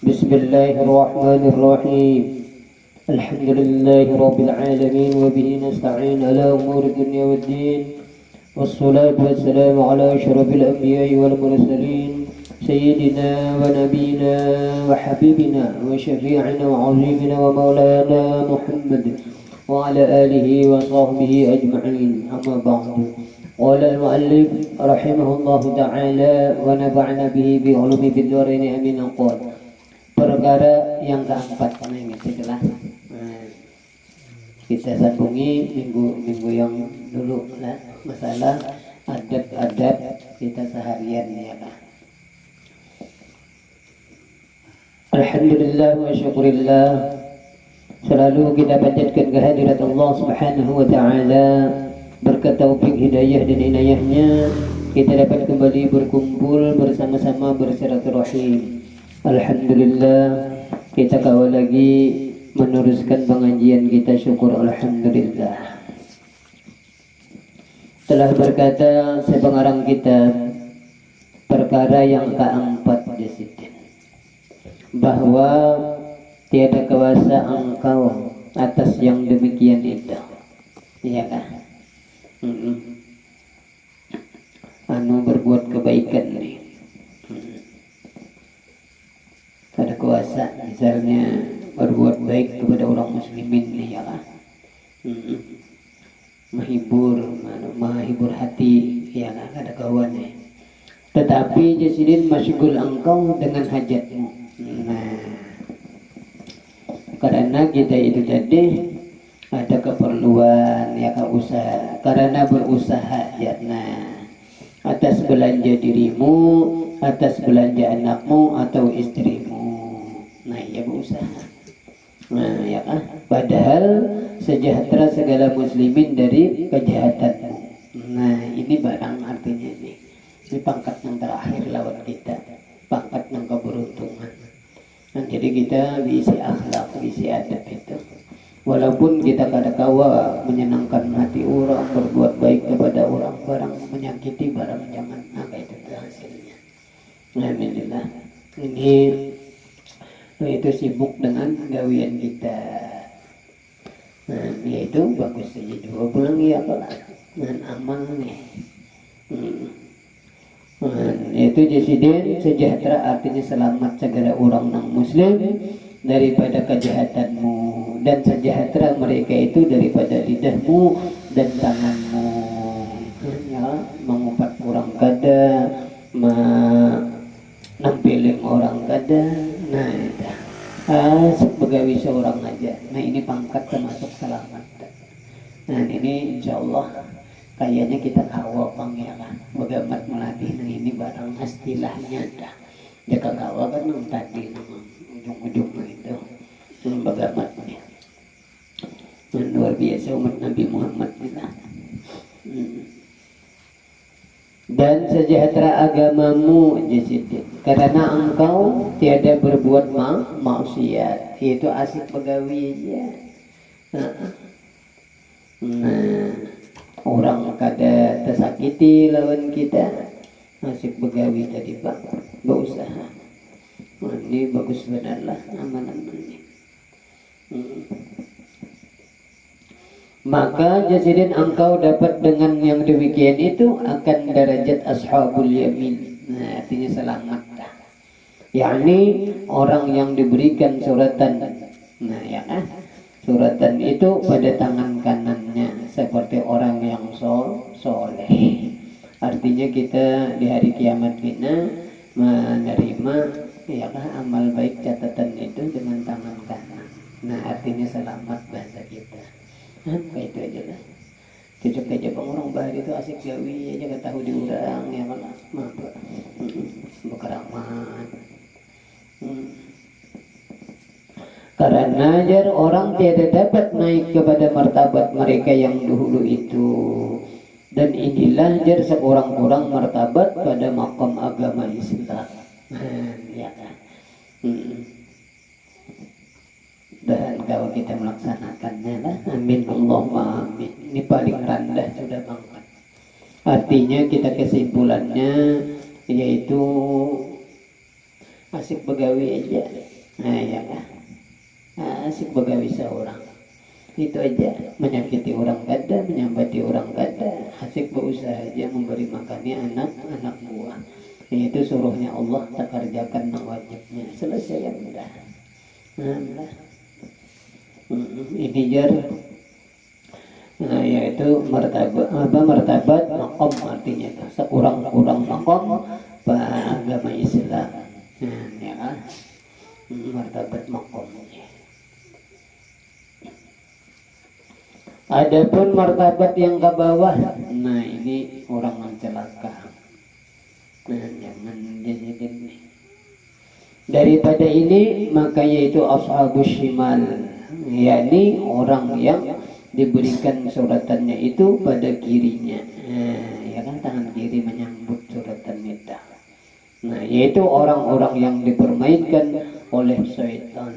Bismillahirrahmanirrahim. Alhamdulillahi alamin wa bihi nasta'in ala umuri dunya waddin. Wassalatu wassalamu ala asyrafil anbiya'i wal mursalin sayyidina wa nabiyina wa habibina wa syafi'ina wa 'azimina wa maulana Muhammad wa ala alihi wa sahbihi ajma'in. Amma ba'du. Qala al-mu'allif rahimahullahu ta'ala wa nafa'na bihi bi ulumi fid dharain amin. Qala perkara yang keempat ini setelah kita sambungi minggu yang dulu lah masalah adab-adab kita seharian ya kan. Alhamdulillah wa syukurillah, selalu kita panjatkan kehadirat Allah Subhanahu wa ta'ala. Berkat taufik hidayah dan inayahnya kita dapat kembali berkumpul bersama-sama bersilaturahim. Alhamdulillah, kita kawal lagi meneruskan pengajian kita, syukur alhamdulillah. Telah berkata sepengarang kita perkara yang keempat disini, bahwa tiada kuasa engkau atas yang demikian itu, iya kan? Anu berbuat kebaikan nih, ada kuasa misalnya berbuat baik kepada orang muslimin nih ya kan, menghibur hati ya kan, ada kawan nih. Tetapi jasidin masyghul engkau dengan hajatmu. Nah, karena kita itu tadi ada keperluan ya kan, usaha, karena berusaha ya. Nah, atas belanja dirimu, atas belanja anakmu atau istrimu, nah ya berusaha. Nah ya kan, padahal sejahtera segala muslimin dari kejahatanmu. Nah ini barang artinya ini pangkat yang terakhir lawan kita, pangkat yang keberuntungan. Nah, jadi kita diisi akhlak, diisi adab itu. Walaupun kita kadang-kala menyenangkan hati orang, berbuat baik kepada orang, barang menyakiti barang jangan, maka itu hasilnya. Alhamdulillah. Ini itu sibuk dengan gawian kita. Nah, yaitu bagus saja 2 bulan ya kalau dengan amal nih. Yaitu jasidin sejahtera artinya selamat segala orang non muslim daripada kejahatanmu, dan sejahtera mereka itu daripada lidahmu dan tanganmu ya, mengupat orang kada, menampilin orang kada. Nah itu sebagai seorang aja. Nah ini pangkat termasuk selamat. Nah ini insya Allah kayaknya kita kawal pangeran bagaimana melatih. Nah ini barang istilahnya dah jika kawal kan yang tadi ujung-ujungnya itu bagaimana ya, luar biasa umat Nabi Muhammad kita. Dan sejahtera agamamu jasidin, karena engkau tiada berbuat maksiat, yaitu asik begawi aja. Nah, orang kada tersakiti lawan kita, asik begawi tadi bang, berusaha. Ini bagus benar amalan ini. Maka jasidin engkau dapat dengan yang demikian itu akan derajat ashabul yamin. Nah, artinya selamat dah. Yakni orang yang diberikan suratan. Nah, ya kan? Suratan itu pada tangan kanannya seperti orang yang soleh. Artinya kita di hari kiamat ini menerima ya kan amal baik catatan itu dengan tangan kanan. Nah, artinya selamat bahasa kita. Kayak itu aja lah. Cocok aja bang orang bahar itu asik gawi aja gak tahu diurang ya kan, maka bekeraman. Karena jar orang tiada dapat naik kepada martabat mereka yang dahulu itu. Dan inilah jar sekurang-kurang martabat pada maqam agama Islam. Ya kan. Dan kalau kita melaksanakannya lah, amin Allahumma amin. Ini paling rendah sudah banget. Artinya kita kesimpulannya yaitu asik begawi aja. Nah ya kan, asik begawi seorang. Itu aja, menyakiti orang kada, menyambati orang kada, asik berusaha aja memberi makannya anak-anak buah. Itu suruhnya Allah, tak kerjakan wajibnya. Selesai yang mudah. Nah, ini jar. Nah, yaitu martabat makom artinya itu sekurang-kurang makom agama Islam. Nah, ya kan? Martabat makom. Adapun martabat yang ke bawah, nah ini orang yang celaka. Nah, jangan jadi daripada ini maka yaitu ashabus shimal, yakni orang yang diberikan suratannya itu pada kirinya. Nah, ya kan, tangan kiri menyambut suratan itu. Nah, yaitu orang-orang yang dipermainkan oleh syaitan.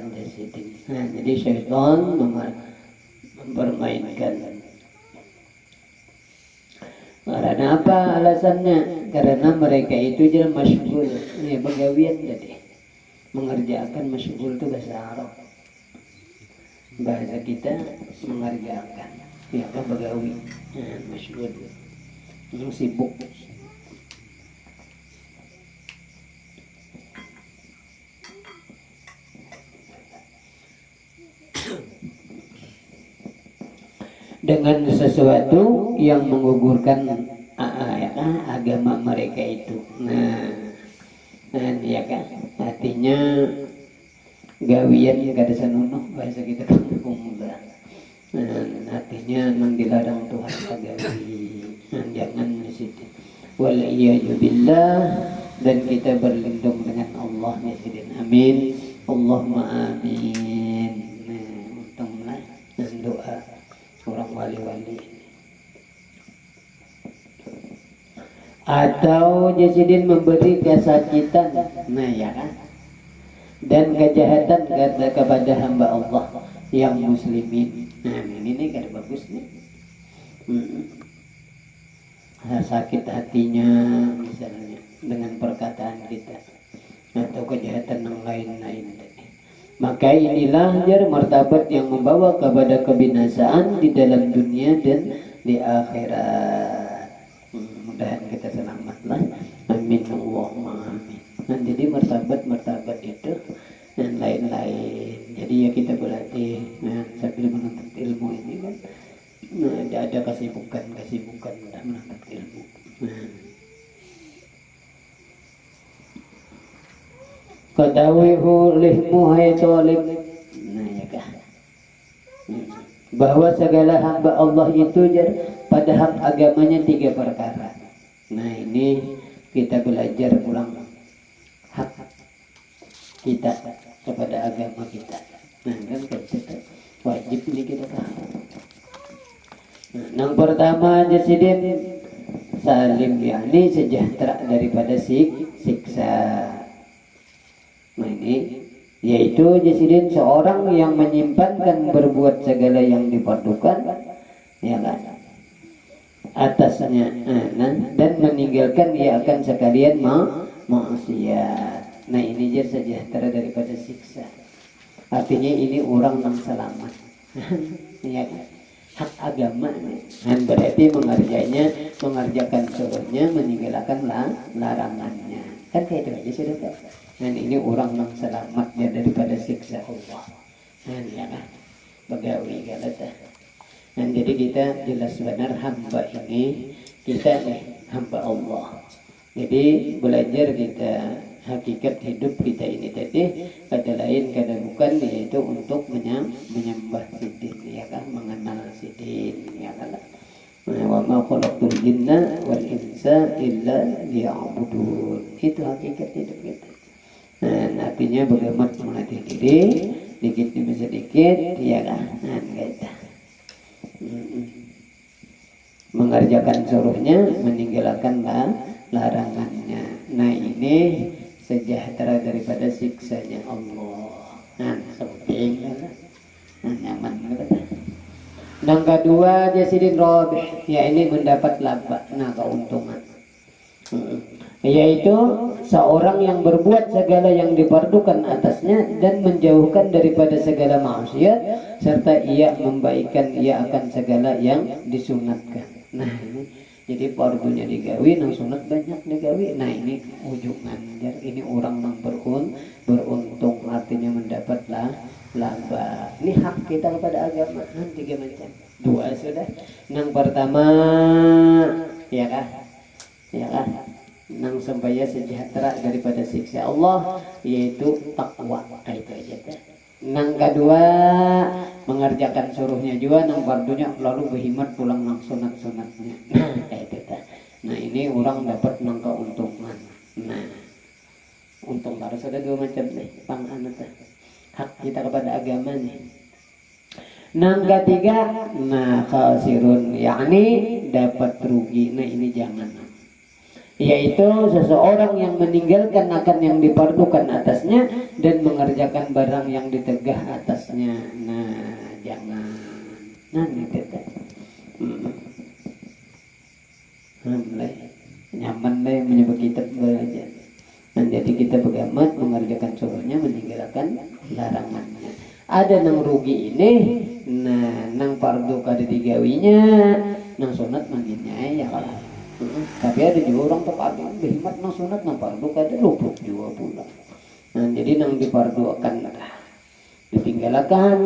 Nah, jadi syaitan mempermainkan. Karena apa alasannya? Karena mereka itu jelas masyghul, ya begawian tadi. Mengerjakan masyghul itu bahasa Arab. Bahasa kita mengerjakan, ya kan, begawi, masyghul, sibuk. Dengan sesuatu yang menggugurkan agama mereka itu. Nah, ya kan, artinya gawian kada sanono bahasa kita kampung. Artinya nang dilarang Tuhan agawi. Jangan di situ. Wal iyadu billah, dan kita berlindung dengan Allah ya sidin. Amin. Allahumma amin. Untunglah doa orang wali-wali. Atau jasidin memberi kesakitan, nah ya kan, dan kejahatan kepada hamba Allah yang muslimin. Nah ini kan bagus nih. Sakit hatinya misalnya dengan perkataan kita atau kejahatan yang lain-lain. Maka inilah jar martabat yang membawa kepada kebinasaan di dalam dunia dan di akhirat. Mudahan kita selamatlah. Amin Allahumma amin. Nah, jadi martabat itu dan lain-lain. Jadi ya kita berlatih sambil menuntut ilmu ini kan. Ada kesibukan udah menuntut ilmu. Ketahuihu lihmu hai talib. Nah ya kah, bahwa segala hamba Allah itu pada hak agamanya 3 perkara. Nah ini kita belajar ulang hak kita kepada agama kita. Nah kan kita wajib ini kita tahu. Nah, yang pertama jasidin salim, yakni sejahtera daripada siksa. Nah ini yaitu jasidin seorang yang menyimpankan berbuat segala yang diperlukan, ya kan, atasnya, dan meninggalkan ia akan sekalian maksiat. Nah ini dia sejahtera daripada siksa. Artinya ini orang yang selamat. Ya kan? Hak agama, dan berarti mengerjakan suruhnya, meninggalkan larangannya. Kan kayak itu aja sudah kan. Dan ini orang yang selamatnya daripada siksa Allah. Dan ya kan, begawi kata. Dan jadi kita jelas benar hamba ini, kita hamba Allah. Jadi belajar kita hakikat hidup kita ini tadi kata lain kata bukan, yaitu untuk menyembah sidin, ya kan, mengenal sidin, ya kan. Wa ma khalaqtul jinna wal insa illa liya'budun. Itu hakikat hidup kita. Nah, artinya bagaimana melatih diri sedikit demi sedikit, ya kan, kita mengerjakan suruhnya, meninggalkan larangannya. Nah ini sejahtera daripada siksanya Allah. Nah penting, nyaman. Yang kedua jasidin robih, ya ini mendapat laba, keuntungan, yaitu seorang yang berbuat segala yang dipardukan atasnya dan menjauhkan daripada segala maksiat, serta ia membaikkan ia akan segala yang disunatkan. Nah ini jadi fardunya digawi, nang sunat banyak digawi. Nah ini ujungan, ini orang yang beruntung, artinya mendapatlah laba. Ini hak kita kepada agama. Tiga macam, dua sudah. Yang pertama, ya kah? Ya kah? Nang supaya sejahtera daripada siksa Allah, yaitu takwa. Itu aja. Nang kedua, mengerjakan suruhnya juga, nang fardunya lalu berhimat pulang nang sunat-sunatnya. Nah ini orang dapat nang keuntungan. Nah untung harus ada dua macam nih panganut hak kita kepada agama nih. Nang ketiga, nah khasirun, yakni dapat rugi. Nah ini jangan, yaitu seseorang yang meninggalkan akan yang dipardukan atasnya dan mengerjakan barang yang ditegah atasnya. Nah jangan. Nah ini kita nyaman deh menyebut kitab belajar. Nah jadi kita begamat mengerjakan suruhnya, meninggalkan larangannya. Ada nang rugi ini, nah nang fardu kada digawinya, nang sunat manginnya ya kalah. Tapi ada juga orang terpadu berhimat nang sunat, nang fardu kada luput juga pula. Nah jadi nang dipardukan ditinggalkan,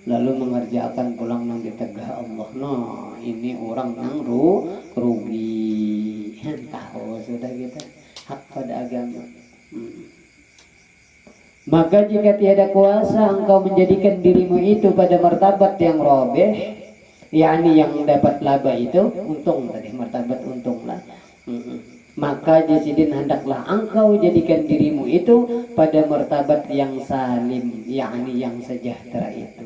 lalu mengerjakan pulang nang ditegah Allah. Nah ini orang nang rugi. Tahu sudah kita hak pada agama. Maka jika tiada kuasa engkau menjadikan dirimu itu pada martabat yang robeh, yakni yang dapat laba itu, untung tadi martabat untung lah. Maka jasidin hendaklah engkau jadikan dirimu itu pada martabat yang salim, yakni yang sejahtera itu.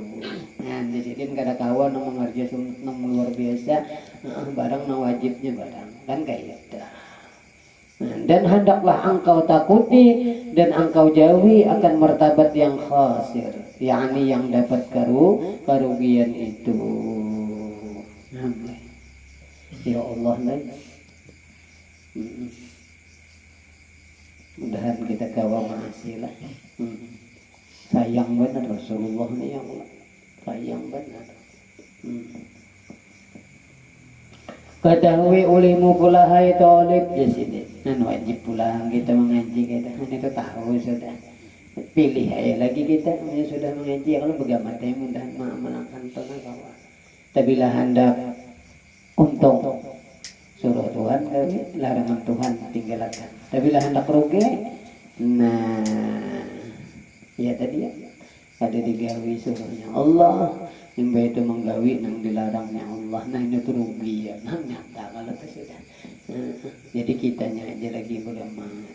Nah jasidin kada kawan nang mengerja sunat nang luar biasa, barang nang wajibnya barang kan kayak gitu. Dan hendaklah engkau takuti dan engkau jauhi akan martabat yang khasir, yakni yang dapat kerugian itu. Ya Allah lah. Mudahan kita kawa masih lah. Sayang benar Rasulullah nih ya Allah. Sayang benar. Ketahui ulimu pula hai talib di sini. Nan wajib pulang kita mengaji kita. Itu tahu sudah. Pilih aja lagi kita ini sudah mengaji. Kalau begamat ya mudah mengamalkan tengah kawan. Tapi lah hendak untung suruh Tuhan, larangan Tuhan tinggalkan. Tapi lah hendak rugi. Nah, ya tadi ya. Ada digawi suruhnya Allah, yang itu menggawi nang dilarangnya Allah. Nah ini tuh rugi ya, nah nyata kalau itu sudah. Jadi kitanya aja lagi bagaimana.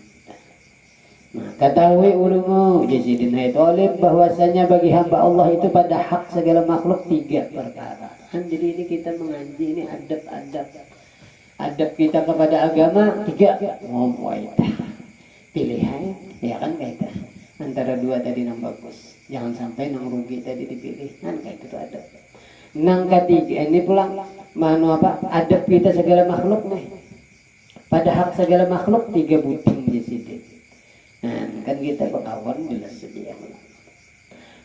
Nah ketahui ulumu jasidin hai talib bahwasanya bagi hamba Allah itu pada hak segala makhluk 3 perkara. Kan jadi ini kita mengaji ini adab kita kepada agama 3. Pilihan ya kan kayak itu. Antara 2 tadi nang bagus. Jangan sampai nang rugi tadi dipilih. Kan kayak itu ada. Nang ketiga ini pulang manu apa? Adab kita segala makhluk nih. Pada hak segala makhluk 3 buting di sini. Nah, kan kita berkawan bila sedia.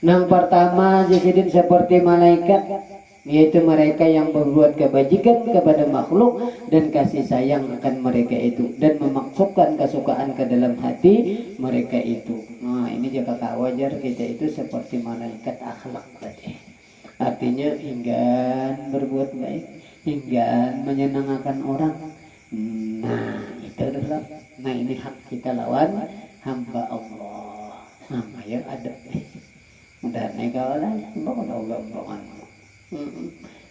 Nang pertama jasidin seperti malaikat, yaitu mereka yang berbuat kebajikan kepada makhluk dan kasih sayang akan mereka itu dan memasukkan kesukaan ke dalam hati mereka itu. Nah ini juga wajar kita itu seperti malaikat akhlak tadi. Artinya enggan berbuat baik, enggan menyenangkan orang. Nah itu adalah, nah ini hak kita lawan hamba Allah. Nah ya ada. Mudah naik kawalan, bangun Allah.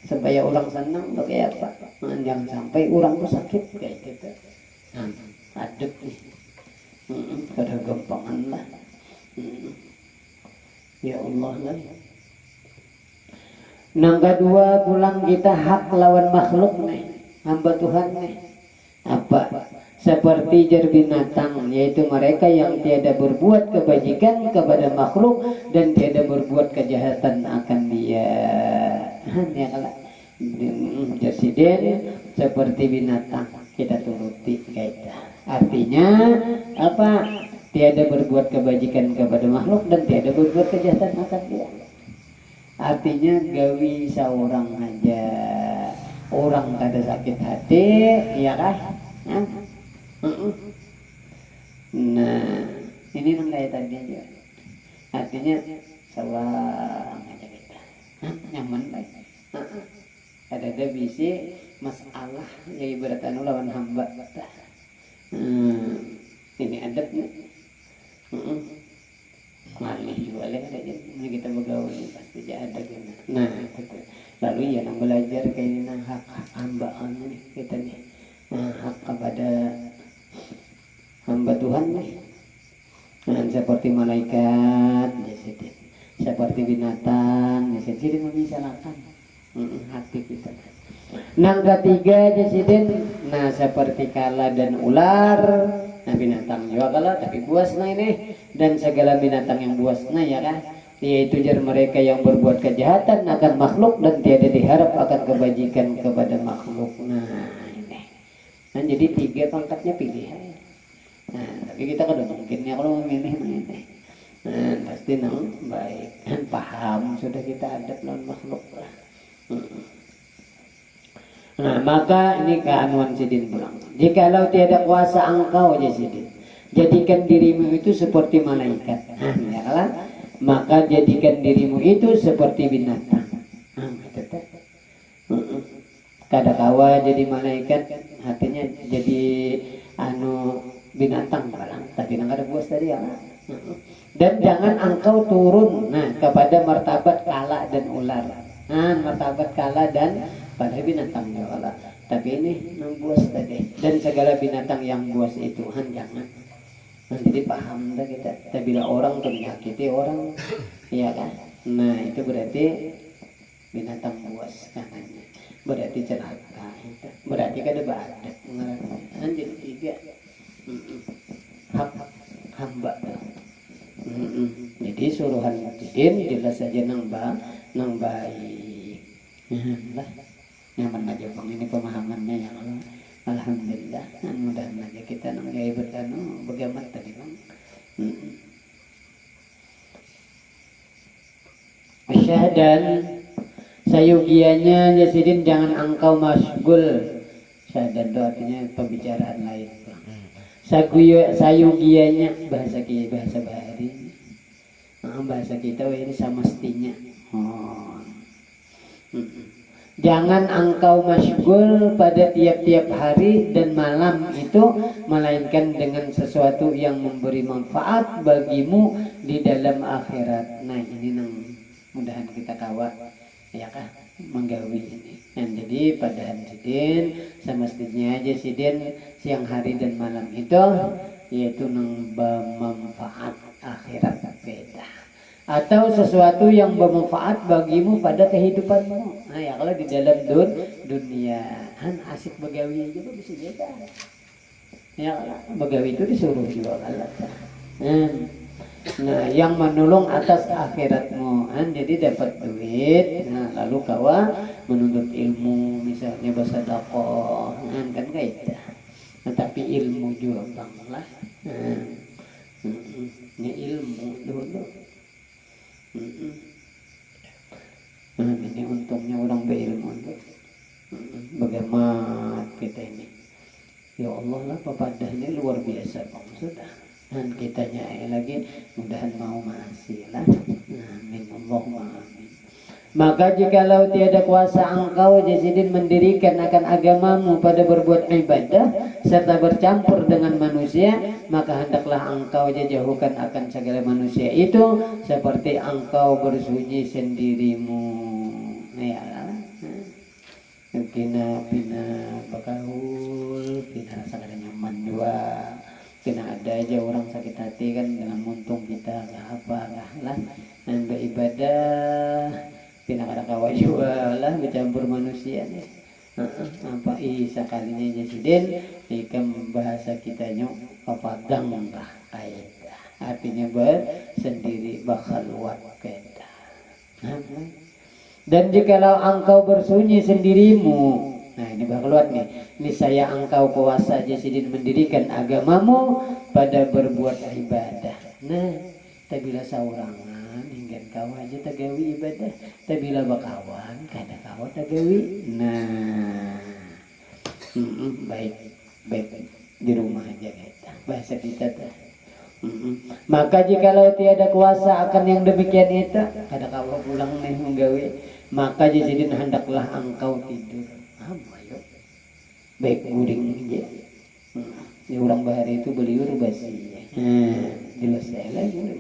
Supaya orang senang pakai apa? Jangan sampai orang tuh sakit kayak gitu. Adep nih. Pada gampangan lah. Ya Allah lah. Nang kedua pulang kita hak lawan makhluk nih, hamba Tuhan nih. Apa? Seperti jar binatang, yaitu mereka yang tiada berbuat kebajikan kepada makhluk dan tiada berbuat kejahatan akan dia. Ya kalau jasidin seperti binatang kita turuti kaita. Artinya apa? Tiada berbuat kebajikan kepada makhluk dan tiada berbuat kejahatan akan dia. Artinya gawi seorang aja orang kada sakit hati, ya kah? Nah, ini nang kayak tadi aja. Artinya seorang aja kita, nyaman baik. Ada bisi masalah yang ibaratkan lawan hamba. Ini adabnya. Malih juga lah ada jadi kita bergaul pasti ada guna. Nah, betul. Lalu ya nang belajar kayak ini nang hak hambaan nih kita nih. Nah, hak kepada hamba Tuhan nih. Nah, seperti malaikat, jadi seperti binatang, jadi memisahkan hati kita. Nang ketiga jadi nah seperti kala dan ular. Nah binatang juga kalau tapi buas nah ini dan segala binatang yang buas nah ya kan yaitu jar mereka yang berbuat kejahatan akan makhluk dan tiada diharap akan kebajikan kepada makhluk. Nah ini nah jadi tiga pangkatnya pilihan. Nah tapi kita kan mungkinnya kalau memilih nah ini nah, pasti nang baik paham sudah kita adab lawan makhluk lah. Nah maka ini keanuan sidin pulang. Jikalau tiada kuasa engkau ya sidin, jadikan dirimu itu seperti malaikat. Nah, ya kan? Maka jadikan dirimu itu seperti binatang. Kada kawa jadi malaikat, hatinya jadi binatang balang. Tapi nang ada buas tadi ya. Dan jangan engkau turun kepada martabat kala dan ular. Martabat kala dan pada binatang juga. Tapi ini yang buas tadi dan segala binatang yang buas itu jangan. Jadi paham dah kita. Tapi bila orang tuh menyakiti orang, ya kan? Nah itu berarti binatang buas kanannya. Berarti celaka. Berarti kada badat. Jadi tiga hak hamba. Jadi suruhan mutin jelas saja nang baik. Lah. Nyaman aja bang ini pemahamannya ya Allah. Alhamdulillah. Mudah-mudahan aja kita nang gaya bertanu bagaimana tadi bang. Syahdan sayugianya Yasidin jangan engkau masgul. Syahdan itu artinya pembicaraan lain. Sayugianya bahasa bahari. Bahasa kita ini samestinya. Jangan engkau masyghul pada tiap-tiap hari dan malam itu melainkan dengan sesuatu yang memberi manfaat bagimu di dalam akhirat. Nah ini nang mudahan kita kawat ya kah menggawi ini. Dan jadi pada sidin semestinya aja sidin siang hari dan malam itu yaitu nang bermanfaat akhirat beda. Atau sesuatu yang bermanfaat bagimu pada kehidupanmu. Nah ya kalau di dalam dunia asik begawi aja bisa juga. Ya begawi itu disuruh juga Allah. Nah yang menolong atas akhiratmu jadi dapat duit. Nah lalu kawa menuntut ilmu misalnya bersedekah kan kayak nah, tapi ilmu juga banglah. Ini ilmu dulu. Ini untungnya orang berilmu bagaimana kita ini ya Allah lah pepadahnya luar biasa bang sudah dan kitanya lagi mudahan mau masih lah amin Allahumma amin. Maka jikalau tiada kuasa engkau Jasidin mendirikan akan agamamu pada berbuat ibadah serta bercampur dengan manusia, maka hendaklah engkau jauhkan akan segala manusia itu seperti engkau bersunyi sendirimu. Ya, kina bakahul, kina rasa nyaman juga. Kina ada aja orang sakit hati kan dengan muntung kita nggak apa lah dan beribadah. Kina kada kawa juga lah bercampur manusia nih. Apa sekalinya Jasidin ikam bahasa kita nyok papadang lah kait. Artinya bersendiri bakhalwat kaidah. Dan jikalau engkau bersunyi sendirimu, Nah ini bakal keluar nih. Ini saya engkau kuasa jasidin mendirikan agamamu pada berbuat ibadah. Nah, tabila saurangan hingga kau aja tagawi ibadah. Tabila bakawan kada kau tagawi. Nah, baik baik di rumah aja kita. Bahasa kita tuh. Maka jikalau tiada kuasa akan yang demikian itu, kada kau pulang nih menggawe. Maka jasidin hendaklah engkau tidur. Ayo, baik guring aja. Di orang bahari itu beliur basi. Jelas saya lagi.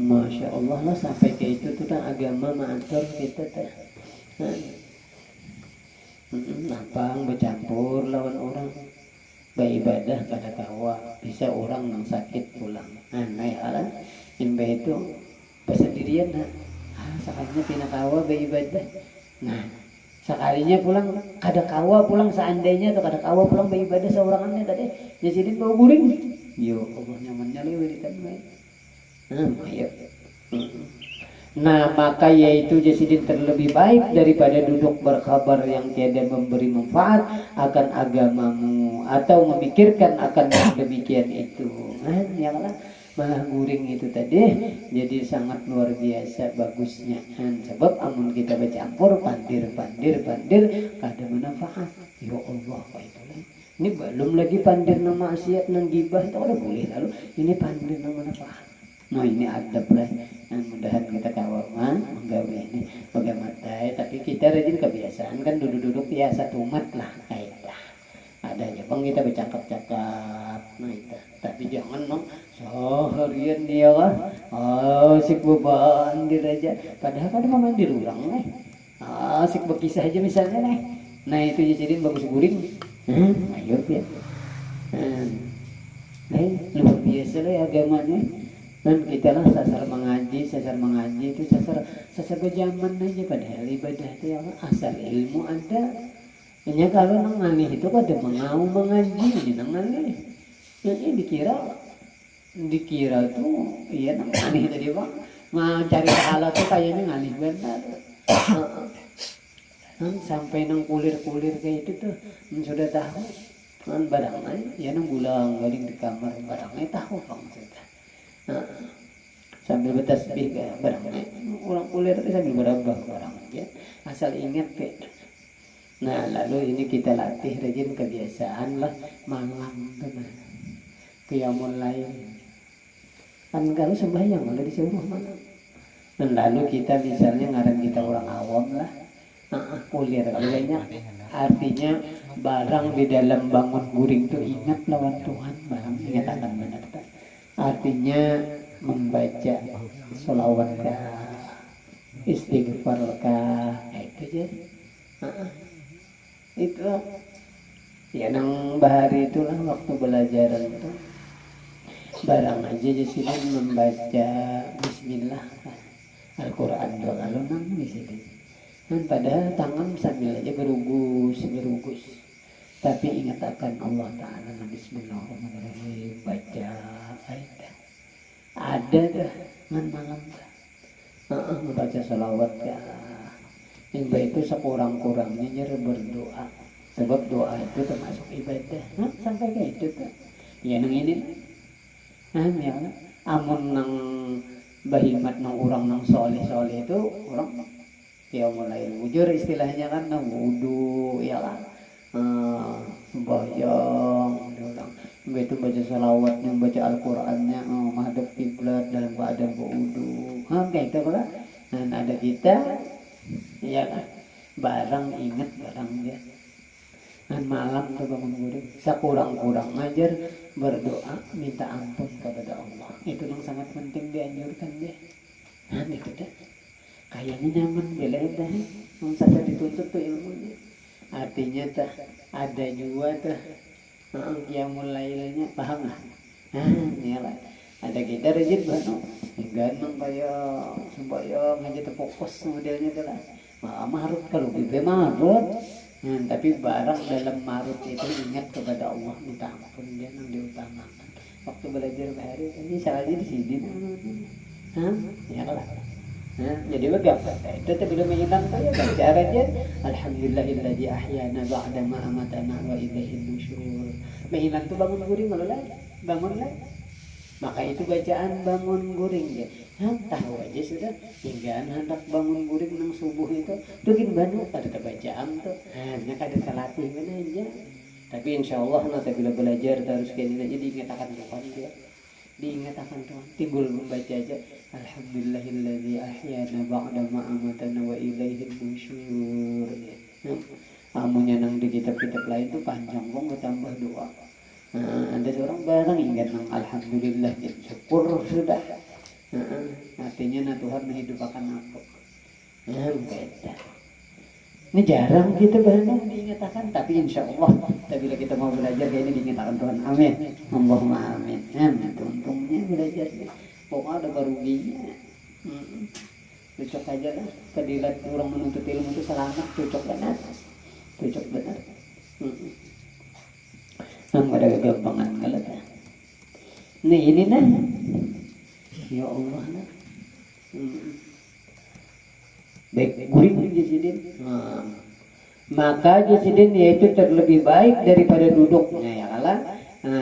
Masya Allah lah sampai ke itu tuh agama mengatur kita tuh. Lapang bercampur lawan orang. Beribadah pada kawa bisa orang yang sakit pulang. Nah ya lah, imba itu pesendirian nah. Sekalinya pina kawa beribadah. Nah, sekalinya pulang kada kawa pulang seandainya atau kada kawa pulang beribadah seorangannya tadi. Jadi bawa guring. Yo Allah nyamannya lewat kan. Ayo. Nah maka yaitu jasidin terlebih baik daripada duduk berkabar yang tiada memberi manfaat akan agamamu atau memikirkan akan yang demikian itu. Nah ya lah malah guring itu tadi jadi sangat luar biasa bagusnya. Sebab amun kita bercampur pandir kada manfaat. Ya Allah apa itu lah. Ini belum lagi pandir nama maksiat nang gibah itu udah boleh lalu ini pandir nama manfaat. Nah ini adab lah. Mudahan kita kawal menggawe ini bagaimana tapi kita rajin kebiasaan kan duduk-duduk ya satu umat lah kaidah ada aja bang kita bercakap-cakap nah itu tapi jangan no seharian dia lah asik beban di raja padahal kan main di ruang nih asik berkisah aja misalnya nih nah itu jadi bagus guring ayo ya luar biasa lah agamanya. Dan kita lah sasar mengaji itu sasar berjaman aja padahal ibadah itu yang asal ilmu ada. Hanya kalau nang ngalih itu ada mengau mengaji ini nang ngalih. Jadi dikira tuh iya nang ngalih tadi bang. Cari pahala tuh kayaknya ngalih benar. Sampai nang kulir kayak itu tuh sudah tahu kan barangnya ya nang gulang galing di kamar barangnya tahu bang sudah. Sambil bertasbih barangnya orang kuliah itu sambil berabah barang ya asal ingat ke. Nah lalu ini kita latih rajin kebiasaan lah malam tuh nah qiyamul lail kan kalau sembahyang kalau disuruh malam. Dan lalu kita misalnya ngaran kita orang awam lah kuliah banyak artinya barang di dalam bangun guring tuh ingat lawan Tuhan barang ingat akan benar. Artinya membaca sholawat istighfar itu aja. Itu ya nang bahari itulah waktu belajaran itu barang aja di sini membaca Bismillah Al-Quran dua kalau nang di sini. Dan padahal tangan sambil aja berugus. Tapi ingat akan Allah Ta'ala Bismillahirrahmanirrahim baca ada dah malam membaca salawat yang baik itu sekurang-kurangnya nyari berdoa sebab doa itu termasuk ibadah sampai kayak itu tuh ya nang ini ya amun nang bahimat nang orang nang soleh itu orang ya mulai wujur istilahnya kan nang wudu ya lah sembahyang ulang itu baca salawat yang baca Al-Qurannya menghadap kiblat dalam keadaan berwudu kayak itu kan. Dan ada kita ya kan barang ingat barang dia dan malam tuh bangun guring sekurang-kurang ngajar berdoa minta ampun kepada Allah itu yang sangat penting dianjurkan dia. Nah itu deh kayaknya nyaman bela dah yang saja dituntut tuh ilmunya artinya tah ada juga tah yang mulainya paham lah ya lah ada kita rajin banget ganang kayak sembayang aja terfokus modelnya tuh lah marut kalau bibe marut tapi barang dalam marut itu ingat kepada Allah minta ampun dia yang diutamakan waktu belajar bahari ini salahnya di sini ya lah Nah, jadi bagaimana? Itu belum hilang tuh ya baca aja. Alhamdulillahilladzi ahyana ba'da ma amatana wa ilaihin nusyur. Menghilang tuh bangun guring kalau lah, bangun lah. Maka itu bacaan bangun guring ya. Nah, tahu aja sudah. Hingga hendak bangun guring nang subuh itu, tuh gin banu pada bacaan tuh. Hanya kada terlatih mana aja. Tapi insya Allah nanti bila belajar terus kayak ini aja diingatkan Tuhan dia. Diingatkan Tuhan. Timbul membaca aja. Alhamdulillahilladzi ahyana ba'da ma amatana wa ilaihin nusyur. Amunya nang di kitab-kitab lain tuh panjang kok tambah doa. Ada seorang barang ingat nang alhamdulillah ya, syukur sudah. Artinya nah Tuhan menghidupkan aku. Beda. Ini jarang kita bahkan diingatkan, tapi insya Allah bila kita mau belajar kayak ini diingatkan Tuhan. Amin. Allahumma amin. Untungnya belajar. Pokoknya ada baruginya. Cocok aja lah. Kadilat orang menuntut ilmu itu selamat. Cocok benar. Cocok benar. Nggak ada kegampangan kalau tak. Nih ini nah. Ya Allah nah. Baik guring jasidin. Maka jasidin yaitu terlebih baik daripada duduknya ya Allah.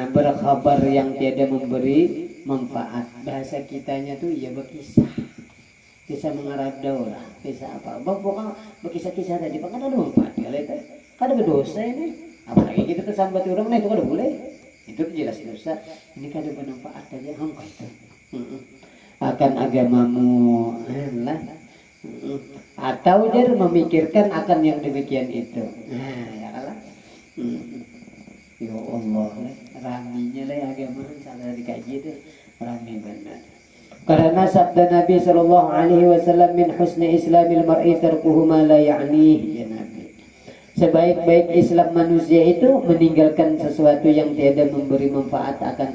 Berkhabar yang tiada memberi manfaat. Bahasa kitanya tuh ya berkisah. Kisah mengarap daulah. Kisah apa? Pokoknya berkisah-kisah tadi. Kan ada manfaat kalau itu. Kan ada dosa ini. Apalagi kita tersambat orang, nah itu kan boleh. Itu jelas dosa. Ini kan ada manfaat aja. Hampa itu. Akan agamamu lah. Atau dia memikirkan akan yang demikian itu. Ya Allah. Ya Allah, raminya lah agama salah dikaji itu rami benar. Karena sabda Nabi sallallahu alaihi wasallam min husni islamil mar'i tarkuhu ma la ya'nih ya Nabi. Sebaik-baik Islam manusia itu meninggalkan sesuatu yang tiada memberi manfaat akan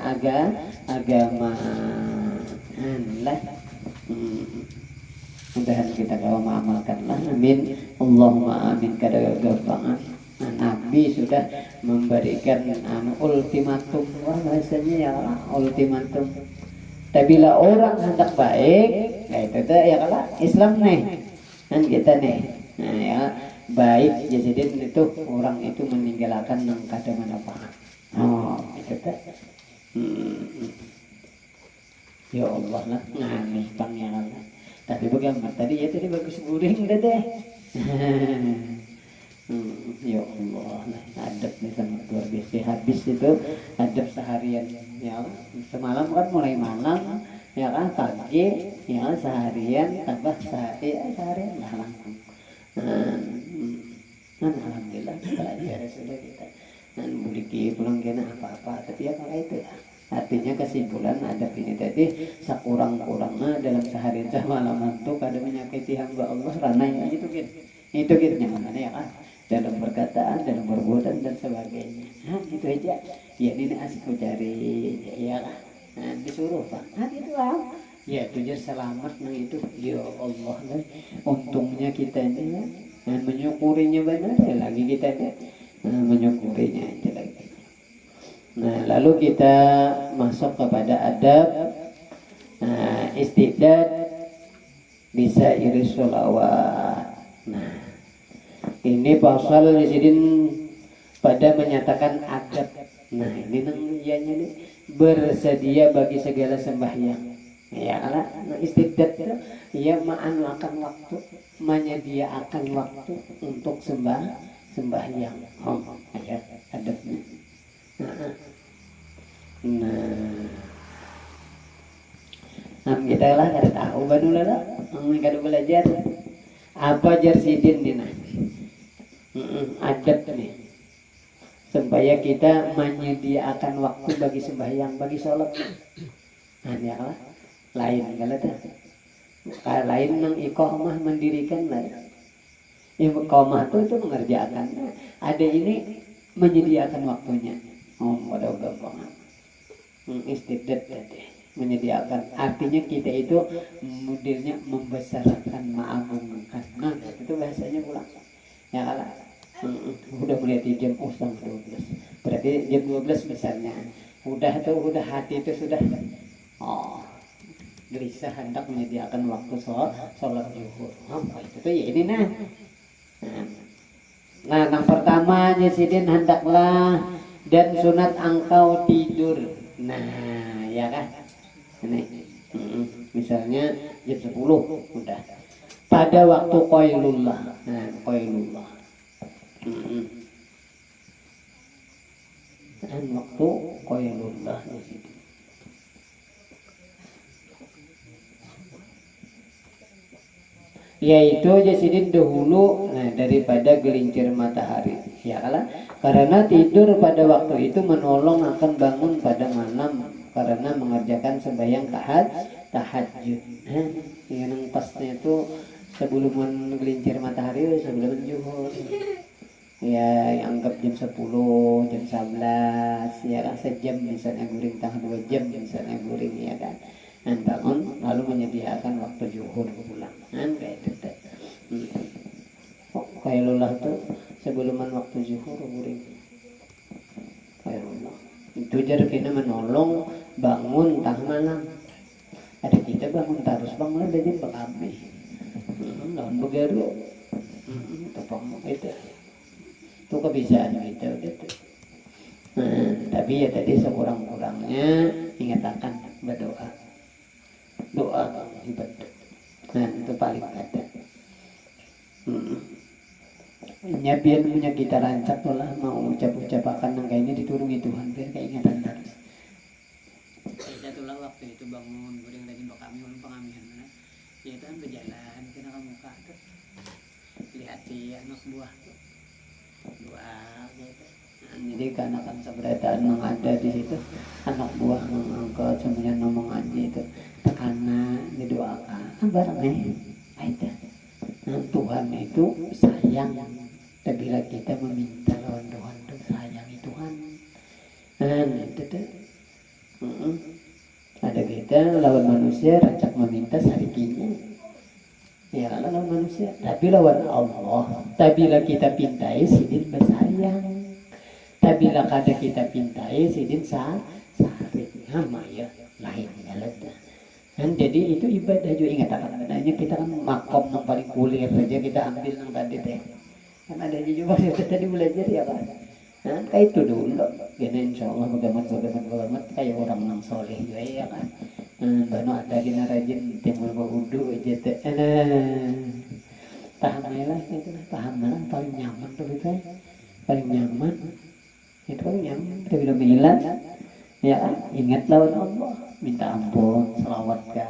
agama. Lah. Mudahan kita kalau mengamalkanlah, amin. Allahumma amin. Kada gampang. Nabi sudah memberikan ultimatum. Wah bahasanya ya ultimatum. Tapi bila orang hendak baik, itu ya kalau Islam nih, kan kita nih, nah ya baik. Jadi itu orang itu meninggalkan yang kada manfaat. Oh itu tuh. Ya Allah lah, nganih bang ya Allah. Tapi bagaimana tadi ya tadi bagus guring dah deh. Ya Allah, adab nih sangat luar biasa. Habis itu adab seharian ya. Semalam kan mulai malam ya kan pagi ya seharian tambah seharian lah langsung. Alhamdulillah belajar sudah kita. Dan boleh pulang kena apa-apa tapi ya kalau itu lah. Artinya kesimpulan adab ini tadi sekurang-kurangnya dalam seharian semalaman itu kada menyakiti hamba Allah ranahnya itu gitu. Itu gitu nyamannya ya kan. Dalam perkataan, dalam perbuatan dan sebagainya. Itu aja. Ya ini asik cari ya kan. Disuruh Pak. Itu lah. Ya tujuan selamat nah itu. Ya Allah lah. Untungnya kita ini ya. Dan menyukurinya benar ya lagi kita ini. Menyukurinya aja lagi. Nah, lalu kita masuk kepada adab istidad bisa iris sholawat. Nah, ini pasal di sini pada menyatakan adab. Nah, ini namanya nih bersedia bagi segala sembahyang. Ya Allah, nah, istidad itu ia menganuakan waktu, menyediakan waktu untuk sembahyang. Ya, adabnya. Nah, kita lah kada tahu baru lah, kada belajar apa jarsidin ni nah, adab nih, supaya kita menyediakan waktu bagi sembahyang, bagi sholat. Nah, ya lah, lain kalau tak, lain nang iqamah mendirikan lah, iqamah itu mengerjakan, ada ini menyediakan waktunya. Ada gampang. Istidad tadi menyediakan. Artinya kita itu modelnya membesarkan, mengagungkan. Nah, itu bahasanya pulang. Ya kalah. Udah mulai jam 12. Berarti jam 12 besarnya. Udah hati itu sudah gelisah hendak menyediakan waktu sholat zuhur. Itu tuh ya ini nah. Nah, yang pertama Sidin hendaklah dan sunat engkau tidur. Nah, ya kan? Ini, misalnya jam 10 udah. Pada waktu qailullah. Nah, qailullah. Dan waktu qailullah di situ. Yaitu Sidin dahulu daripada gelincir matahari ya kalah, karena tidur pada waktu itu menolong akan bangun pada malam karena mengerjakan sembahyang tahajud. Yang pasnya itu sebelum gelincir matahari, sebelum zuhur ya, anggap jam 10, jam 11 ya kan, sejam misalnya guring, tanggal 2 jam misalnya guring ya kan, dan bangun lalu menyediakan waktu zuhur pulang kayak itu qailullah tuh sebelum waktu zuhur guring qailullah itu jar kena menolong bangun tah malam. Ada kita bangun terus bangun dari kami lawan begaru tepung itu kebiasaan kita gitu. Tapi ya tadi sekurang-kurangnya ingatkan berdoa, doa ibadah. Nah itu paling ada. Biar punya kita rancak lah mau ucap-ucapakan yang kayaknya diturungi Tuhan biar keingatan terus. Kita tulah waktu itu bangun goreng dari kami ulun pengamian mana, ya itu kan berjalan kena ke muka tuh, lihat si anak buah tuh, doa gitu. Jadi karena kan seberataan yang ada di situ, anak buah mengangkat semuanya ngomong aja itu, karena didoakan, kan barangnya, itu. Nah, Tuhan itu sayang. Bila kita meminta lawan Tuhan itu sayangi Tuhan. Nah, itu tuh. Ada kita lawan manusia rancak meminta sarikinya. Ya lawan manusia. Tapi lawan Allah. Tabila kita pintai sidin bersayang. Tabila kada kita pintai sidin sarik. Nama ya lainnya ledah. Dan jadi itu ibadah juga, ingat adanya kita kan makom yang paling kulir saja kita ambil yang tadi teh. Kan ada juga kita tadi belajar ya kan. Nah kayak itu dulu. Gini insya Allah bagaimana kayak orang yang soleh juga ya kan. Bano ada gina rajin timbul berwudu aja teh. Pahamlah itu lah, pahamlah paling nyaman tuh kita. Paling nyaman. Itu paling nyaman. Kita bila bilang ya kan, ingat lawan Allah. Minta ampun, selawat ke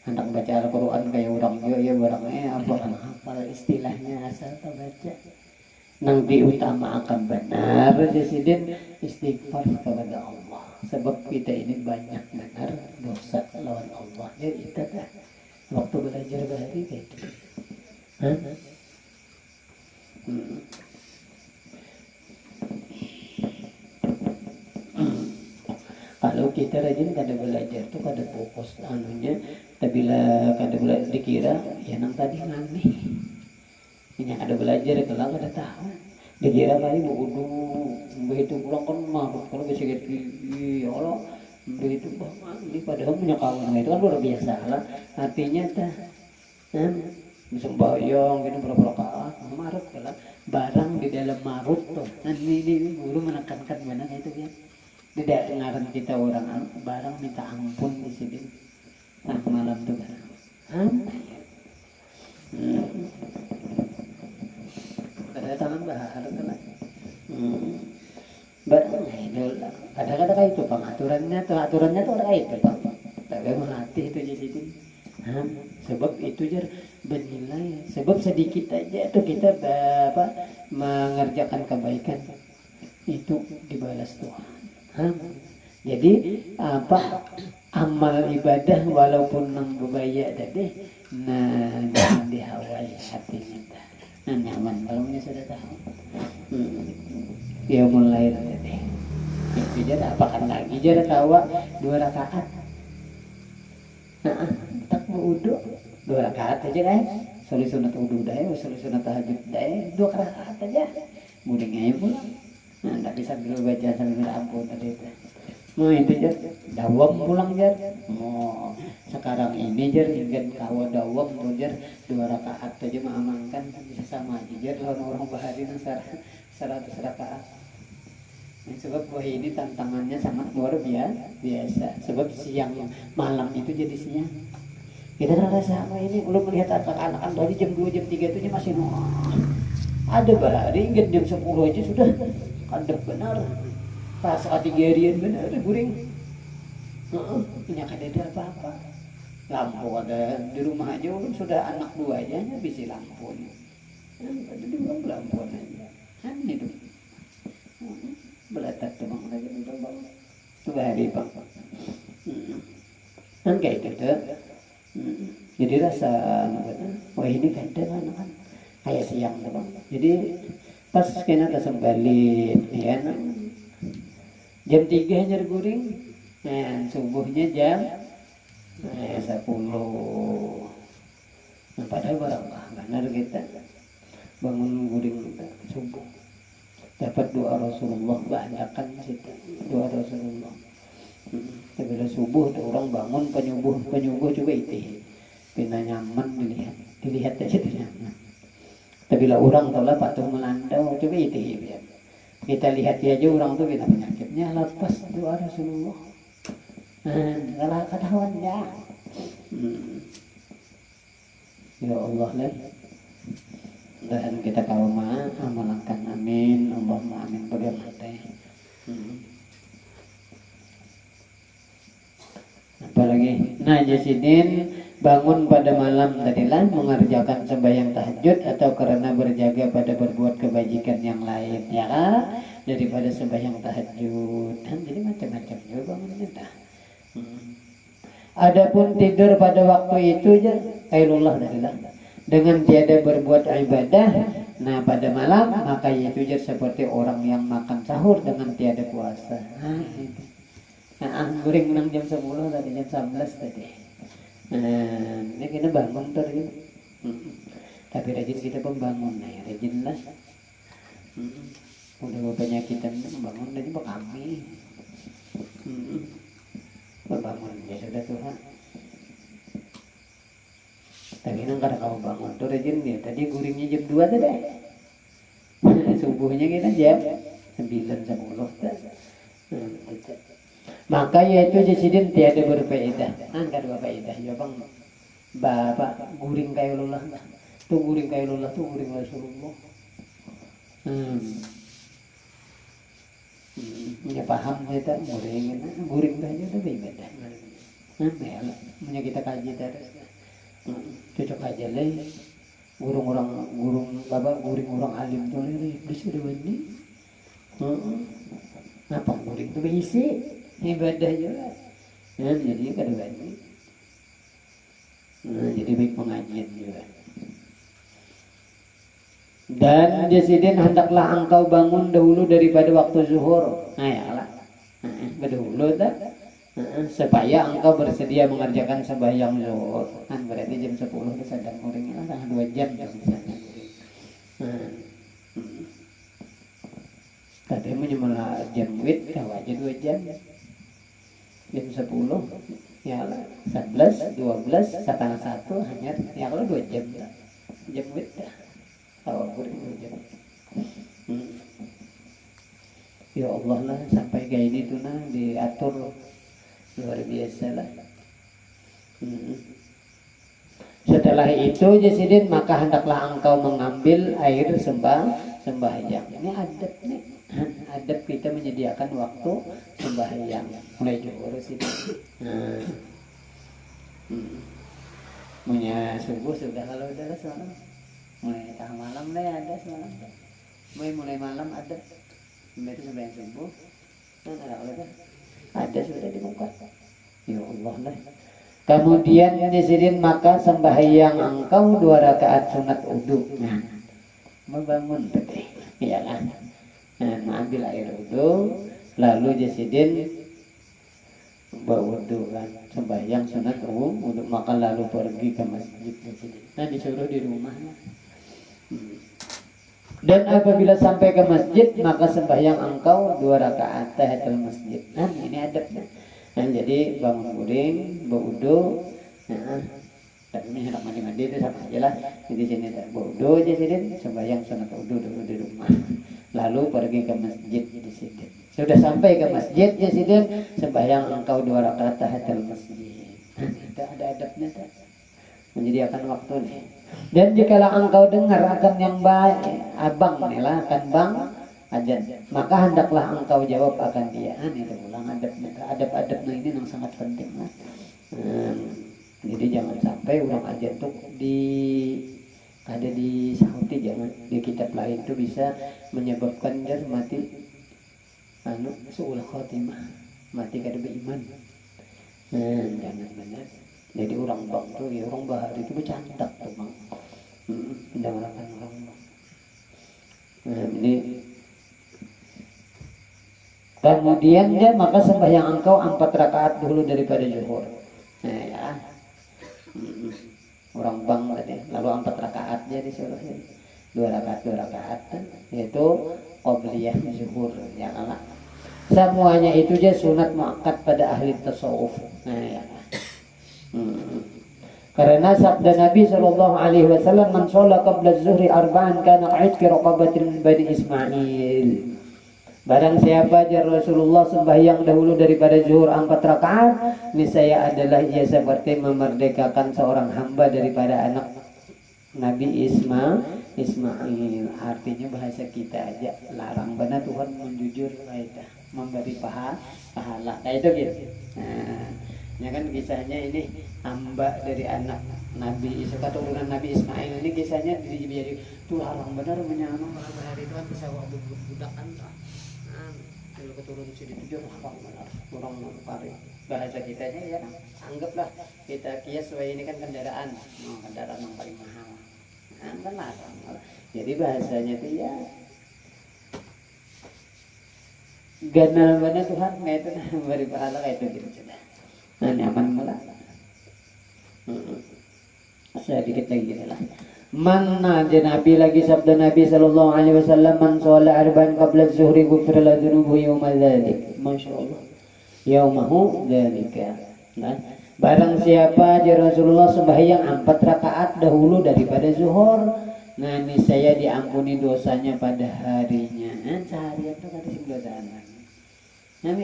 hendak baca Al-Quran kayak orang juga ya barangnya apa kan hafal istilahnya asal baca nang diutama akan benar Sidin istighfar kepada Allah sebab kita ini banyak benar dosa lawan Allah ya itu dah waktu belajar bahari kayak gitu. Kalau kita rajin kada belajar tuh kada fokus anunya, tapi bila kada belajar dikira ya nang tadi ngani. Ini kada belajar kalau kada tahu. Dikira kali wudu, begitu pulang kan mabuk kalau bisa ya Allah, begitu ini padahal punya kawan itu kan luar biasa lah. Artinya dah, sembahyang gitu berapa rakaat, marut kalau barang di dalam marut tuh. Nah ini guru menekankan mana itu ya. Tidak dengaran kita orang barang minta ampun di sini. Nah malam tuh kan. Kedatangan bahar kan. Barang itu kadang-kadang kayak itu pengaturannya tuh ada kayak itu pak. Tapi melatih itu di sini. Sebab itu jar bernilai. Sebab sedikit aja tuh kita mengerjakan kebaikan itu dibalas Tuhan. Jadi amal ibadah walaupun nang bebaya tadi jangan dihawai hatinya nyaman kalau sudah tahu ya mulai tadi itu jadi apakan lagi jadi tawa 2 rakaat tak wudu 2 rakaat aja kan soli sunat wudu dah soli sunat tahajud dah 2 rakaat aja mudingnya pulang. Tidak bisa sambil baca sambil ampun tadi itu. Mau itu jar, dawam pulang jar. Mau sekarang ini jar ingin kawa dawam tuh jar 2 rakaat aja mah amankan bisa sama aja jar lawan orang bahari 100 rakaat. Nah, sebab wah ini tantangannya sangat luar biasa. Sebab siang malam itu jadi siang. Kita rasa apa ini belum melihat anak-anak tadi jam 2 jam 3 itu masih ada bahari ingat jam 10 aja sudah kadang benar. Pas kategorian benar guring. Punya kada apa-apa. Lampu ada di rumah aja ulun sudah anak 2 aja bisa lampunya. Ada 2 lampu aja. Itu. Belatak tuh bang lagi untuk bang. Coba hari bang. Kan kayak gitu. Jadi rasa wah ini kada kan kayak siang tuh bang. Jadi pas kena kesembalik ya jam 3 nyari guring. Nah, subuhnya jam 10. Nah, padahal barang benar kita bangun guring subuh. Dapat doa Rasulullah banyakkan kita doa Rasulullah. Bila subuh orang bangun penyubuh coba itu. Bina nyaman dilihat aja itu nyaman. Tapi bila orang tolak patuh melandau coba itu ya. Kita lihat dia aja orang tuh bina penyakitnya lepas doa Rasulullah. Kalau ketahuan ya. Ya Allah lah. Dan kita kau amalkan amin. Allahumma amin bagaimana apalagi nah jasidin bangun pada malam tadilah mengerjakan sembahyang tahajud atau karena berjaga pada berbuat kebajikan yang lain ya daripada sembahyang tahajud dan jadi macam-macam juga bangunnya dah. Adapun tidur pada waktu itu aja ailullah darilah dengan tiada berbuat ibadah. Nah pada malam maka itu aja seperti orang yang makan sahur dengan tiada puasa. Nah guring menang jam 10 tadi jam 11 tadi. Ini kita bangun tadi. Tapi rajin kita pembangun ya rajin lah. Udah penyakitan bangun tadi pak kami. Bangun ya sudah Tuhan. Tapi nang kada kau bangun tuh rajin dia. Tadi guringnya jam 2 tadi. Subuhnya kita jam 9 10 maka yaitu jasidin tiada berfaedah. Angkat 2 faedah ya bang. Bapak guring kayu lullah tuh guring kayu lullah tuh guring Rasulullah. Ya paham kita guring aja tuh beda. Punya kita kaji terus. Cocok aja lah. Gurung orang alim tuh iblis udah mandi. Apa guring tuh isi ibadah juga. Nah, jadi kada mandi. Nah, jadi baik pengajian juga. Dan jasidin hendaklah engkau bangun dahulu daripada waktu zuhur. Nah ya lah. Dahulu dah. Supaya engkau bersedia mengerjakan sembahyang zuhur. Kan berarti jam 10 sedang guringnya lah 2 jam misalnya. Tapi menyemula jam wit kau aja 2 jam. Jam 10 ya lah 11, 12, setengah 1 hanya ya kalau 2 jam lah. Jam wit dah. Kalau guring 2 jam. Ya Allah lah sampai kayak ini tuh nah diatur luar biasa lah. Setelah itu jasidin maka hendaklah engkau mengambil air sembahyang. Ini adab nih. Adab kita menyediakan waktu sembahyang mulai zuhur sini. Punya subuh sudah kalau udah semalam. Mulai tengah malam deh ada semalam. Mulai malam ada. Itu sembahyang subuh. Ada sudah di muka. Ya Allah lah. Kemudian jasidin maka sembahyang engkau 2 rakaat sunat wudu. Nah, membangun tadi. Ya kan? Nah, ambil air wudu, lalu jasidin berwudu kan, sembahyang sunat wudu, maka lalu pergi ke masjid jasidin. Nah, disuruh di rumah. Dan apabila sampai ke masjid, maka sembahyang engkau 2 rakaat tahiyatul masjid. Nah, ini adabnya. Nah, jadi bangun guring, berwudu, Nah, tapi ini hendak mandi-mandi itu sama aja lah. Di sini tak bodoh aja sini, sembahyang sunat wudu dulu di rumah. Lalu pergi ke masjid di sini. Sudah sampai ke masjid di sini, sembahyang engkau 2 rakaat tahiyatul masjid. Itu ada adabnya tak? Menyediakan waktu nih. Dan jikalau engkau dengar akan yang baik, abang nih lah akan bang ajan, maka hendaklah engkau jawab akan dia. Itu ulang adab-adabnya ini yang sangat penting lah. Jadi jangan sampai ulang ajan tuh ada di sahuti, jangan di kitab lain tuh bisa menyebabkan dia mati suul khotimah, mati kada beriman. Jangan benar. Jadi orang bang tuh ya orang bahari itu bercandak tuh bang. Jangan orang bang. Ini kemudian dia maka sembahyang engkau 4 rakaat dulu daripada zuhur. Nah ya, orang bang tadi. Lalu 4 rakaat dia disuruh 2 rakaat yaitu qobliyah zuhur ya Allah. Semuanya itu dia sunat muakkad pada ahli tasawuf. Nah ya. Karena sabda Nabi sallallahu alaihi wasallam, man shalla qabla az-zuhri arba'an kana ka'itqi raqabatin min bani Ismail. Barang siapa jar Rasulullah sembahyang dahulu daripada zuhur 4 rakaat, niscaya adalah ia seperti memerdekakan seorang hamba daripada anak Nabi Ismail. Artinya bahasa kita aja larang benar Tuhan menjujur kita memberi pahala. Nah itu gitu. Nah, ya kan kisahnya ini hamba dari anak Nabi Isa, keturunan Nabi Ismail ini kisahnya jadi tuh larang benar menyamar hari itu kan bisa budak-budakan lah. Kalau keturunan sini itu larang benar orang pari. Bahasa kitanya ya anggaplah kita kias ini kan kendaraan yang paling mahal. Kan larang. Jadi bahasanya itu ya ganal benar Tuhan itu memberi pahala kayak itu gitu sudah. Nah nyaman malah. Saya dikit lagi gini lah. Mana Nabi lagi sabda Nabi sallallahu alaihi wasallam, man shalla arba'an qabla az-zuhri ghufira lahu dhunubuhu yawma dzalik. Masyaallah. Yaumahu dzalika. Nah, barang siapa di Rasulullah sembahyang 4 rakaat dahulu daripada zuhur, nah ini saya diampuni dosanya pada harinya. Seharian itu kata dosanya. Nanti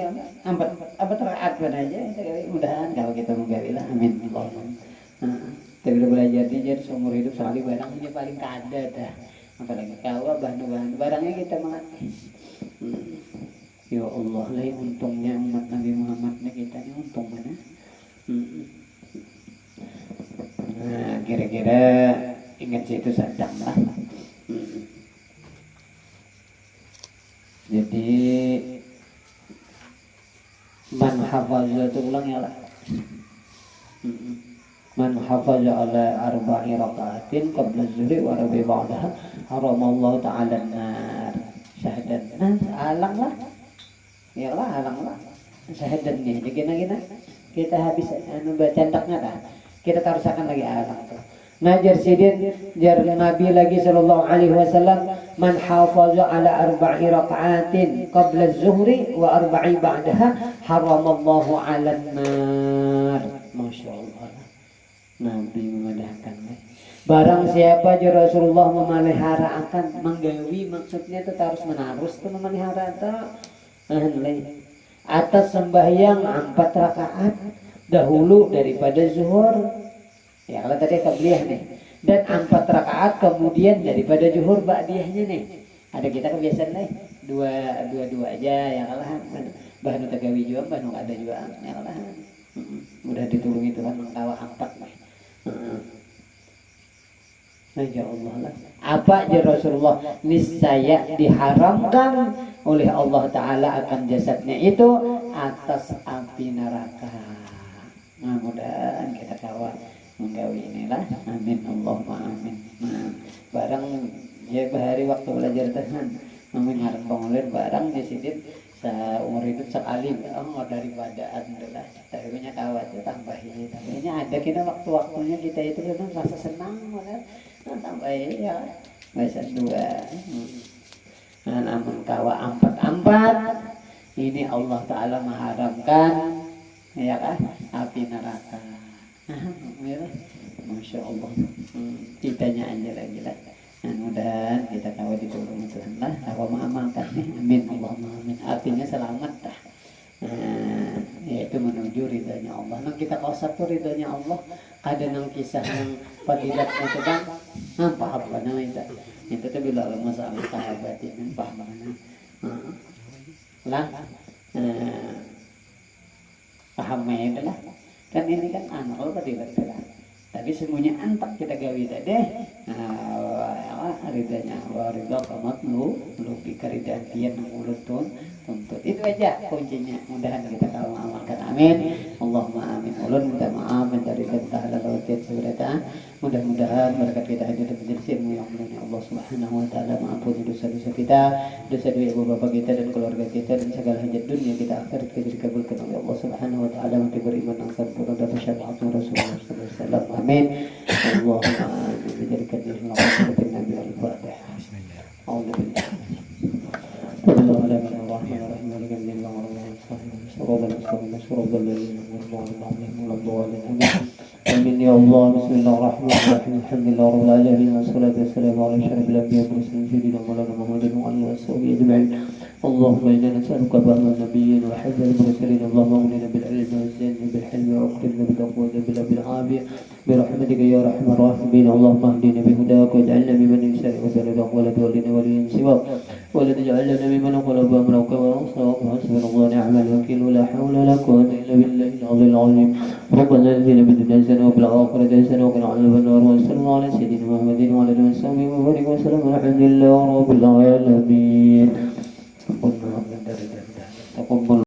apa teraat aja, mudahan kalau kita menggawilah, amin. Tapi belajar dia seumur hidup sekali barangnya paling kada dah, apalagi kau bahan barangnya kita mengerti. Ya Allah lah untungnya umat Nabi Muhammad kita ini untung mana. Nah kira-kira ingat sih itu sadang lah. Jadi man hafaza itu ulang ya lah. Man hafaza ala arba'i raka'atin qabla az-zuhri wa rabi ba'daha haramallahu ta'ala an-nar. Syahadat. Nah, alang lah. Ya lah, alang lah. Syahadat ni. Gina-gina kita habis baca candaknya dah. Kita tarusakan lagi alang tu. Najar sidin jar Nabi lagi sallallahu alaihi wasallam, man hafaza ala arba'i raka'atin qabla az-zuhri wa arba'i ba'daha haramallahu 'alan nar. Masyaallah. Nabi memadahkan. Barang siapa je Rasulullah memelihara akan menggawi, maksudnya itu harus menerus itu memelihara atas sembahyang 4 rakaat dahulu daripada zuhur. Ya kalau tadi qabliyah nih, dan 4 rakaat kemudian daripada zuhur ba'diyahnya nih. Ada kita kebiasaan nih dua aja ya kalah. Bahan tagawi juga, bahan ada juga ya kalah. Mudah ditulungi Tuhan mengkawa 4 lah. Nah ya Allah lah. Apa aja Rasulullah niscaya diharamkan oleh Allah Ta'ala akan jasadnya itu atas api neraka. Nah mudah kita kawa menggawi inilah. Amin Allahumma amin. Nah barang ya bahari waktu belajar Tuhan mengarang pengulir barang di sini seumur hidup sekali daripada adalah tapi punya kawat itu tambahin tapi ada kita waktu-waktunya kita itu memang rasa senang malah tambahin ya bahasa 2 namun kawa 4 ini Allah Ta'ala mengharamkan ya kan api neraka. Masya Allah. Kitanya aja lagi lah. Nah, mudah kita kawal ditolong Tuhan lah. Aku mengamalkan nih. Amin. Allahumma amin. Artinya selamat dah. Yaitu menuju ridhonya Allah. Nang kita kau satu ridhonya Allah. Ada nang kisah nang fadilatnya itu kan. Paham mana itu? Itu tuh bila masalah sahabat ini paham mana? Lah. Paham ya lah. Kan ini kan anak lo fadilat lah. Tapi semuanya antak kita gawe deh. Ridhonya Allah ridho kamat lu bikaridaan dia mulut tuntut itu aja kuncinya. Mudahan kita kalau mengamalkan amin. Allahumma amin. Ulun minta maaf dari kata halal wajib sebenarnya. Mudah-mudahan berkat kita hadir di majelis ilmu yang mulia Allah Subhanahu wa taala mengampuni dosa-dosa kita, dosa-dosa ibu bapa kita dan keluarga kita dan segala hajat dunia kita akhirat kita dikabulkan oleh Allah Subhanahu wa taala untuk beriman yang sempurna dan syafaat Rasulullah sallallahu alaihi wasallam. Amin. Allahumma amin. Menjadikan diri Allah seperti Nabi Al-Fatihah. Alhamdulillah. Amin ya Allah. Bismillahirrahmanirrahim. Alhamdulillah rabbil alamin wassalatu wassalamu ala asyrafil anbiya'i wal mursalin sayyidina Maulana Muhammadin wa alihi washabihi ajma'in. Allahumma inna nas'aluka fahma nabiyyin wa hifdha al-mursalin. Allahumma aghnina bil ilmi waz zinni bil hilmi wa aqrimna bit taqwa bil afiyah bi rahmatika ya arhamar rahimin. Allahumma ihdina bi hudaka waj'alna mimman yusari'u fi ridhaka wa la tudillina waliyyin siwak wa la taj'alna mimman qalabu amraka wa nasawaka hasbunallahu wa ni'mal wakeel wa la hawla wa la quwwata illa billahi al-'aliyyil 'azim. ربنا آتنا في الدنيا حسنة وفي الآخرة حسنة وقنا عذاب النار وصلى الله على سيدنا محمد وعلى آله وصحبه وبارك وسلم الحمد لله رب العالمين. تقبل